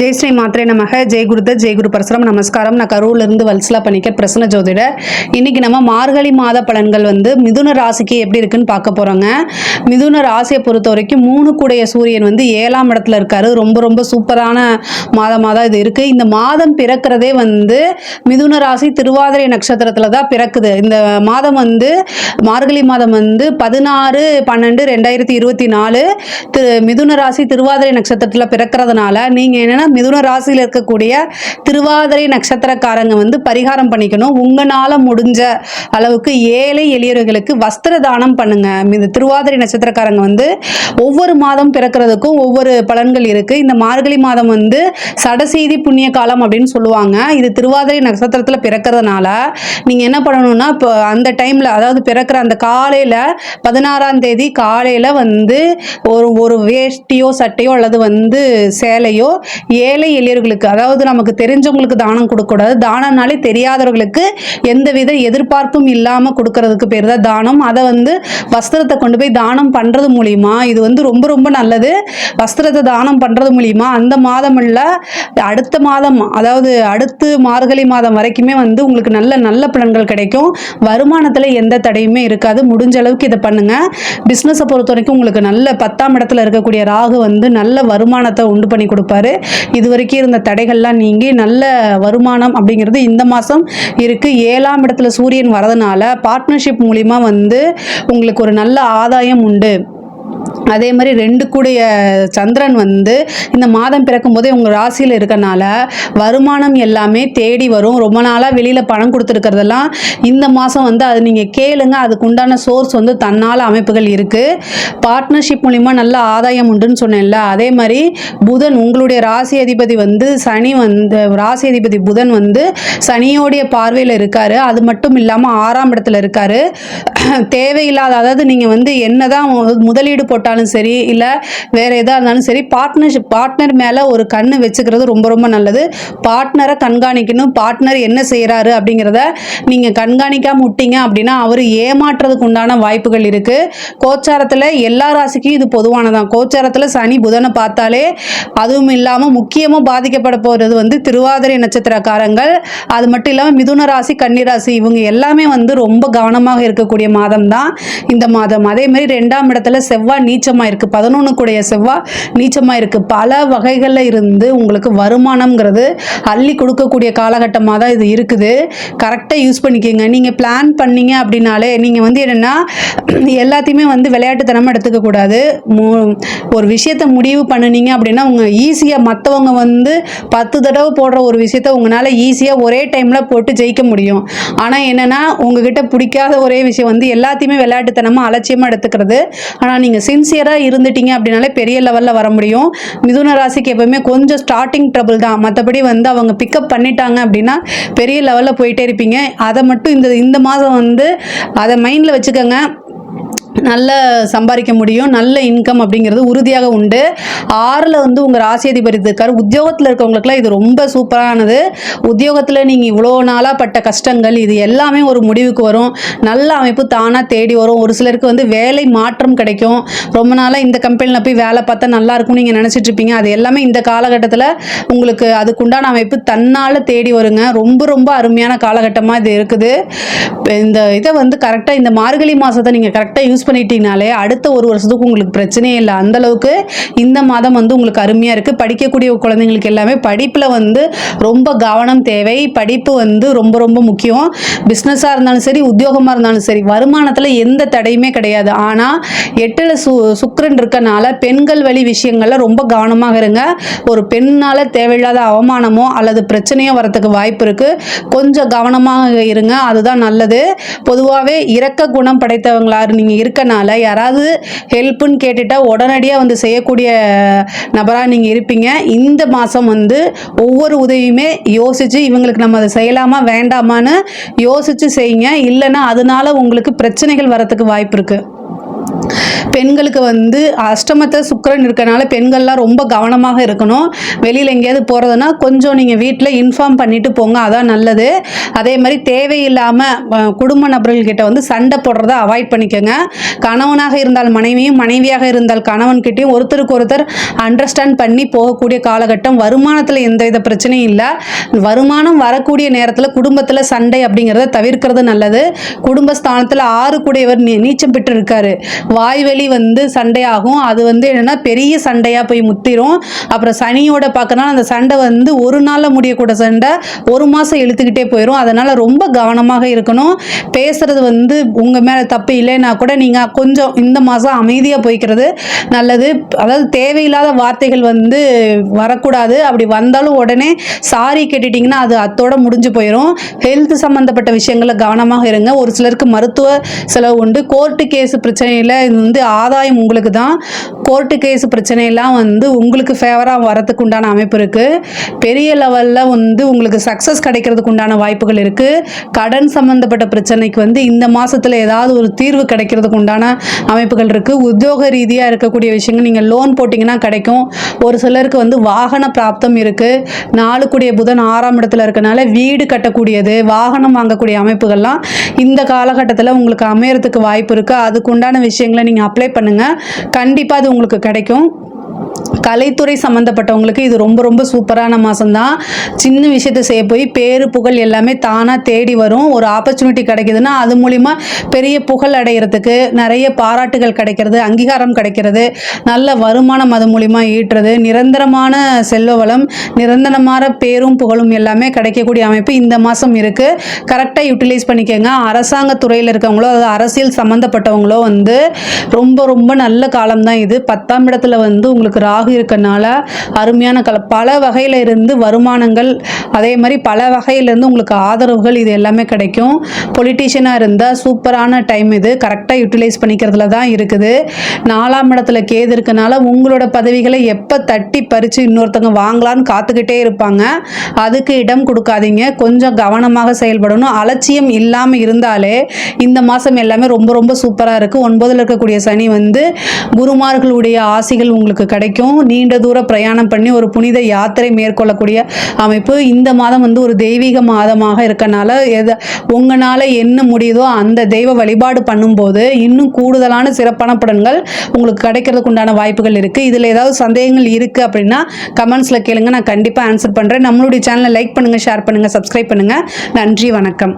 ஜெய் ஸ்ரீ மாத்ரே நமக. ஜெய் குருதத், ஜெய் குரு பரசுரம். நமஸ்காரம். நான் கரூர்லேருந்து வல்சலா பண்ணிக்க பிரசன்ன ஜோதிடர். இன்னைக்கு நம்ம மார்கழி மாத பலன்கள் மிதுன ராசிக்கு எப்படி இருக்குன்னு பார்க்க போறோங்க. மிதுன ராசியை பொறுத்த வரைக்கும் 3 கூடைய சூரியன் 7ஆம் இடத்துல இருக்காரு. ரொம்ப ரொம்ப சூப்பரான மாதமாக தான் இது இருக்கு. இந்த மாதம் பிறக்கிறதே மிதுன ராசி திருவாதிரை நட்சத்திரத்துல தான் பிறக்குது. இந்த மாதம் மார்கழி மாதம் 16/12/2024 மிதுன ராசி திருவாதிரை நட்சத்திரத்துல பிறக்கிறதுனால நீங்க என்னன்னா மிதுன ராசியில் இருக்கக்கூடிய திருவாதிரை நட்சத்திரக்காரங்க பரிகாரம் பண்ணிக்கணும். உங்களால முடிஞ்ச அளவுக்கு ஏழை எளியவர்களுக்கு வஸ்திர தானம் பண்ணுங்க. இந்த திருவாதிரை நட்சத்திரக்காரங்க ஒவ்வொரு மாதம் பிறக்கிறதுக்கும் ஒவ்வொரு பலன்கள் இருக்கு. இந்த மார்கழி மாதம் சடசீதி புண்ணிய காலம் அப்படின்னு சொல்லுவாங்க. இது திருவாதிரை நட்சத்திரத்துல பிறக்கிறதுனால நீங்க என்ன பண்ணணும்னா இப்போ அந்த டைம்ல, அதாவது பிறக்கிற அந்த காலையில 16ஆம் தேதி காலையில ஒரு வேஷ்டியோ சட்டையோ அல்லது சேலையோ ஏழை எளியவர்களுக்கு, அதாவது நமக்கு தெரிஞ்சவங்களுக்கு தானம் கொடுக்கக்கூடாது. தானம்னாலே தெரியாதவர்களுக்கு எந்தவித எதிர்பார்ப்பும் இல்லாம கொடுக்கறதுக்கு பேர் தான் தானம். அதை வஸ்திரத்தை கொண்டு போய் தானம் பண்றது மூலியமா இது ரொம்ப ரொம்ப நல்லது. வஸ்திரத்தை தானம் பண்றது மூலியமா அந்த மாதம் இல்ல அடுத்த மாதம், அதாவது அடுத்து மார்கழி மாதம் வரைக்குமே உங்களுக்கு நல்ல நல்ல பலன்கள் கிடைக்கும். வருமானத்துல எந்த தடையுமே இருக்காது. முடிஞ்ச அளவுக்கு இதை பண்ணுங்க. பிசினஸை பொறுத்த வரைக்கும் உங்களுக்கு நல்ல 10ஆம் இடத்துல இருக்கக்கூடிய ராகு நல்ல வருமானத்தை உண்டு பண்ணி கொடுப்பாரு. இதுவரைக்கும் இருந்த தடைகள்லாம் நீங்கி நல்ல வருமானம் அப்படிங்கிறது இந்த மாதம் இருக்கு. 7ஆம் இடத்துல சூரியன் வரதுனால பார்ட்னர்ஷிப் மூலிமா உங்களுக்கு ஒரு நல்ல ஆதாயம் உண்டு. அதே மாதிரி 2 கூடிய சந்திரன் இந்த மாதம் பிறக்கும் போதே உங்கள் ராசியில் இருக்கனால வருமானம் எல்லாமே தேடி வரும். ரொம்ப நாளாக வெளியில் பணம் கொடுத்துருக்கிறதெல்லாம் இந்த மாதம் அது நீங்கள் கேளுங்க. அதுக்கு உண்டான சோர்ஸ் தன்னால் அமைப்புகள் இருக்குது. பார்ட்னர்ஷிப் மூலிமா நல்ல ஆதாயம் உண்டுன்னு சொன்னேன்ல. அதே மாதிரி புதன், உங்களுடைய ராசி அதிபதி சனி ராசி அதிபதி புதன் சனியோடைய பார்வையில் இருக்காரு. அது மட்டும் இல்லாமல் 6ஆம் இடத்துல இருக்காரு. தேவையில்லாத, அதாவது நீங்கள் என்னதான் முதலீடு போட்டாலும் சரி இல்லை வேற எதா இருந்தாலும் சரி, பார்ட்னர் மேல ஒரு கண்ணு வச்சுக்கிறது ரொம்ப ரொம்ப நல்லது. பார்ட்னரை கண்காணிக்கணும். பார்ட்னர் என்ன செய்யறாரு அப்படிங்கிறத நீங்க கண்காணிக்காம விட்டீங்க அப்படின்னா அவர் ஏமாற்றுறதுக்கு உண்டான வாய்ப்புகள் இருக்கு. கோச்சாரத்துல எல்லா ராசிக்கும் இது பொதுவானதான். கோச்சாரத்துல சனி புதனை பார்த்தாலே, அதுவும் இல்லாம முக்கியமா பாதிக்கப்பட போறது திருவாதிரை நட்சத்திரக்காரங்கள். அது மட்டும் இல்லாம மிதுன ராசி, கன்னிராசி, இவங்க எல்லாமே ரொம்ப கவனமாக இருக்கக்கூடிய மாதம் தான் இந்த மாதம். அதே மாதிரி 2ஆம் இடத்துல செவ்வாய் நீச்சமா இருக்கு. 11 கூடிய செவ்வாய் நீச்சமா இருக்கு. பல வகைகள்ல இருந்து உங்களுக்கு வருமானம்ங்கிறது அள்ளி கொடுக்கக்கூடிய காலகட்டமாக தான் இது இருக்குது. கரெக்டா யூஸ் பண்ணிக்கோங்க. நீங்க பிளான் பண்ணீங்க அப்படின்னாலே நீங்க என்னன்னா எல்லாத்தையுமே விளையாட்டுத்தனமா எடுத்துக்க கூடாது. ஒரு விஷயத்த முடிவு பண்ணினீங்க அப்படின்னா உங்க ஈஸியா மற்றவங்க 10 தடவை போடுற ஒரு விஷயத்த உங்களால ஈஸியா ஒரே டைம்ல போட்டு ஜெயிக்க முடியும். ஆனா என்னன்னா உங்ககிட்ட பிடிக்காத ஒரே விஷயம் எல்லாத்தையுமே விளையாட்டுத்தனமா அலட்சியமா எடுத்துக்கிறது. ஆனா நீங்க சின்சியரா இருந்துட்டீங்க அப்படின்னாலே பெரிய லெவல்ல வர முடியும். மிதுன ராசிக்கு எப்பவுமே கொஞ்சம் ஸ்டார்டிங் ட்ரபிள் தான். மற்றபடி அவங்க பிக்கப் பண்ணிட்டாங்க அப்படின்னா பெரிய லெவல்ல போயிட்டே இருப்பீங்க. அதை மட்டும் இந்த மாதம் அதை மைண்ட்ல வச்சுக்கோங்க. நல்ல சம்பாதிக்க முடியும். நல்ல இன்கம் அப்படிங்கிறது உறுதியாக உண்டு. 6ல் உங்கள் ராசி அதிபதி இருக்காரு. உத்தியோகத்தில் இருக்கவங்களுக்குலாம் இது ரொம்ப சூப்பரானது. உத்தியோகத்தில் நீங்கள் இவ்வளோ நாளாக பட்ட கஷ்டங்கள் இது எல்லாமே ஒரு முடிவுக்கு வரும். நல்ல அமைப்பு தானாக தேடி வரும். ஒரு சிலருக்கு வேலை மாற்றம் கிடைக்கும். ரொம்ப நாளாக இந்த கம்பெனியில் போய் வேலை பார்த்தா நல்லா இருக்கும்னு நீங்கள் நினச்சிட்டு இருப்பீங்க. அது எல்லாமே இந்த காலகட்டத்தில் உங்களுக்கு அதுக்குண்டான அமைப்பு தன்னால் தேடி வருங்க. ரொம்ப ரொம்ப அருமையான காலகட்டமாக இது இருக்குது. இந்த இதை கரெக்டாக இந்த மார்கழி மாதத்தை நீங்கள் கரெக்டாக யூஸ் பண்ணிட்டீங்கனாலே அடுத்த ஒரு வருஷத்துக்கு உங்களுக்கு பிரச்சனையே இல்லை. அந்த அளவுக்கு இந்த மாதம் உங்களுக்கு அருமையா இருக்கு. படிக்கக்கூடிய குழந்தைங்களுக்கு எல்லாமே படிப்புல ரொம்ப கவனம் தேவை. படிப்பு ரொம்ப ரொம்ப முக்கியம். பிசினஸா இருந்தாலும் சரி, உத்தியோகமா இருந்தாலும் சரி, வருமானத்துல எந்த தடையுமே கிடையாது. ஆனா 8ல் சுக்கிரன் இருக்கனால பெண்கள் வழி விஷயங்கள்ல ரொம்ப கவனமாக இருங்க. ஒரு பெண்ணால தேவையில்லாத அவமானமோ அல்லது பிரச்சனையோ வரதுக்கு வாய்ப்பு இருக்கு. கொஞ்சம் கவனமாக இருங்க. அதுதான் நல்லது. பொதுவாகவே இரக்க குணம் படைத்தவங்களா நீங்க இருக்கனால யாராவது ஹெல்ப்னு கேட்டுட்டா உடனடியாக செய்யக்கூடிய நபராக நீங்கள் இருப்பீங்க. இந்த மாதம் ஒவ்வொரு உதவியுமே யோசிச்சு இவங்களுக்கு நம்ம அதை செய்யலாமா வேண்டாமான்னு யோசிச்சு செய்யுங்க. இல்லைன்னா அதனால உங்களுக்கு பிரச்சனைகள் வரத்துக்கு வாய்ப்பு இருக்கு. பெண்களுக்கு வந்து அஷ்டமத்தை சுக்கிரன் இருக்கனால பெண்கள்லாம் ரொம்ப கவனமாக இருக்கணும். வெளியில் எங்கேயாவது போகிறதுனா கொஞ்சம் நீங்கள் வீட்டில் இன்ஃபார்ம் பண்ணிட்டு போங்க, அதான் நல்லது. அதே மாதிரி தேவையில்லாமல் குடும்ப நபர்கள்கிட்ட வந்து சண்டை போடுறத அவாய்ட் பண்ணிக்கோங்க. கணவனாக இருந்தால் மனைவியும், மனைவியாக இருந்தால் கணவன்கிட்டையும் ஒருத்தருக்கு ஒருத்தர் அண்டர்ஸ்டாண்ட் பண்ணி போகக்கூடிய காலகட்டம். வருமானத்தில் எந்தவித பிரச்சனையும் இல்லை. வருமானம் வரக்கூடிய நேரத்தில் குடும்பத்தில் சண்டை அப்படிங்கிறத தவிர்க்கிறது நல்லது. குடும்பஸ்தானத்தில் 6 கூடையவர் நீச்சம் பெற்று இருக்காரு. வாய்வெளி வந்து சண்டையாகும். அது வந்து என்னன்னா பெரிய சண்டையாக போய் முத்திரும். அப்புறம் சனியோட பார்க்கறனால அந்த சண்டை வந்து ஒரு நாளில் முடியக்கூட சண்டை 1 மாதம் இழுத்துக்கிட்டே போயிடும். அதனால் ரொம்ப கவனமாக இருக்கணும். பேசுறது வந்து உங்கள் மேலே தப்பு இல்லைன்னா கூட நீங்கள் கொஞ்சம் இந்த மாதம் அமைதியாக போய்க்கிறது நல்லது. அதாவது தேவையில்லாத வார்த்தைகள் வந்து வரக்கூடாது. அப்படி வந்தாலும் உடனே சாரி கேட்டுட்டிங்கன்னா அது அத்தோட முடிஞ்சு போயிடும். ஹெல்த் சம்மந்தப்பட்ட விஷயங்களில் கவனமாக இருங்க. ஒரு சிலருக்கு மருத்துவ செலவு உண்டு. கோர்ட்டு கேஸ் பிரச்சனையில் இது வந்து ஆதாயம் உங்களுக்கு தான். கோர்ட்டு கேஸ் பிரச்சனையெல்லாம் வந்து உங்களுக்கு ஃபேவராக வரதுக்கு உண்டான அமைப்பு இருக்குது. பெரிய லெவலில் வந்து உங்களுக்கு சக்ஸஸ் கிடைக்கிறதுக்கு உண்டான வாய்ப்புகள் இருக்குது. கடன் சம்மந்தப்பட்ட பிரச்சனைக்கு வந்து இந்த மாதத்தில் ஏதாவது ஒரு தீர்வு கிடைக்கிறதுக்கு உண்டான அமைப்புகள் இருக்குது. உத்தியோக ரீதியாக இருக்கக்கூடிய விஷயங்கள் நீங்கள் லோன் போட்டிங்கன்னா கிடைக்கும். ஒரு சிலருக்கு வந்து வாகன பிராப்தம் இருக்குது. 4 கூடிய புதன் 6ஆம் இடத்துல இருக்கனால வீடு கட்டக்கூடியது, வாகனம் வாங்கக்கூடிய அமைப்புகள்லாம் இந்த காலகட்டத்தில் உங்களுக்கு அமையறதுக்கு வாய்ப்பு இருக்குது. அதுக்கு உண்டான விஷயங்களை நீங்கள் அப்ளை பண்ணுங்கள். கண்டிப்பாக அது உங்களுக்கு கிடைக்கும். கலைத்துறை சம்மந்தப்பட்டவங்களுக்கு இது ரொம்ப ரொம்ப சூப்பரான மாதம்தான். சின்ன விஷயத்தை செய்ய போய் பேரு புகழ் எல்லாமே தானாக தேடி வரும். ஒரு ஆப்பர்ச்சுனிட்டி கிடைக்குதுன்னா அது மூலிமா பெரிய புகழ் அடைகிறதுக்கு நிறைய பாராட்டுகள் கிடைக்கிறது, அங்கீகாரம் கிடைக்கிறது, நல்ல வருமானம் அது மூலிமா ஈட்டுறது, நிரந்தரமான செல்வ வளம், நிரந்தரமான பேரும் புகழும் எல்லாமே கிடைக்கக்கூடிய அமைப்பு இந்த மாதம் இருக்குது. கரெக்டாக யூட்டிலைஸ் பண்ணிக்கோங்க. அரசாங்க துறையில் இருக்கவங்களோ அதாவது அரசியல் சம்மந்தப்பட்டவங்களோ வந்து ரொம்ப ரொம்ப நல்ல காலம்தான் இது. 10ஆம் இடத்துல வந்து உங்களுக்கு ராகு இருக்கனால அருமையான காலம். பல வகையில் இருந்து வருமானங்கள், அதே மாதிரி பல வகையிலிருந்து உங்களுக்கு ஆதரவுகள் இது எல்லாமே கிடைக்கும். பொலிட்டீஷியனாக இருந்தால் சூப்பரான டைம் இது. கரெக்டாக யூட்டிலைஸ் பண்ணிக்கிறதுல தான் இருக்குது. 4ஆம் இடத்துல கேது இருக்கனால உங்களோட பதவிகளை எப்போ தட்டி பறித்து இன்னொருத்தவங்க வாங்கலான்னு காத்துக்கிட்டே இருப்பாங்க. அதுக்கு இடம் கொடுக்காதீங்க. கொஞ்சம் கவனமாக செயல்படணும். அலட்சியம் இல்லாமல் இருந்தாலே இந்த மாதம் எல்லாமே ரொம்ப ரொம்ப சூப்பராக இருக்குது. 9ல் இருக்கக்கூடிய சனி வந்து குருமார்களுடைய ஆசிகள் உங்களுக்கு கிடைக்கும். நீண்ட தூர பிரயாணம் பண்ணி ஒரு புனித யாத்திரை மேற்கொள்ளக்கூடிய அமைப்பு. இந்த மாதம் வந்து ஒரு தெய்வீக மாதமாக இருக்கனால உங்களால் என்ன முடியுதோ அந்த தெய்வ வழிபாடு பண்ணும்போது இன்னும் கூடுதலான சிறப்பான பலன்கள் உங்களுக்கு கிடைக்கிறதுக்கு உண்டான வாய்ப்புகள் இருக்குது. இதில் ஏதாவது சந்தேகங்கள் இருக்குது அப்படின்னா கமெண்ட்ஸில் கேளுங்க, நான் கண்டிப்பாக ஆன்சர் பண்ணுறேன். நம்மளுடைய சேனலை லைக் பண்ணுங்கள், ஷேர் பண்ணுங்கள், சப்ஸ்கிரைப் பண்ணுங்கள். நன்றி, வணக்கம்.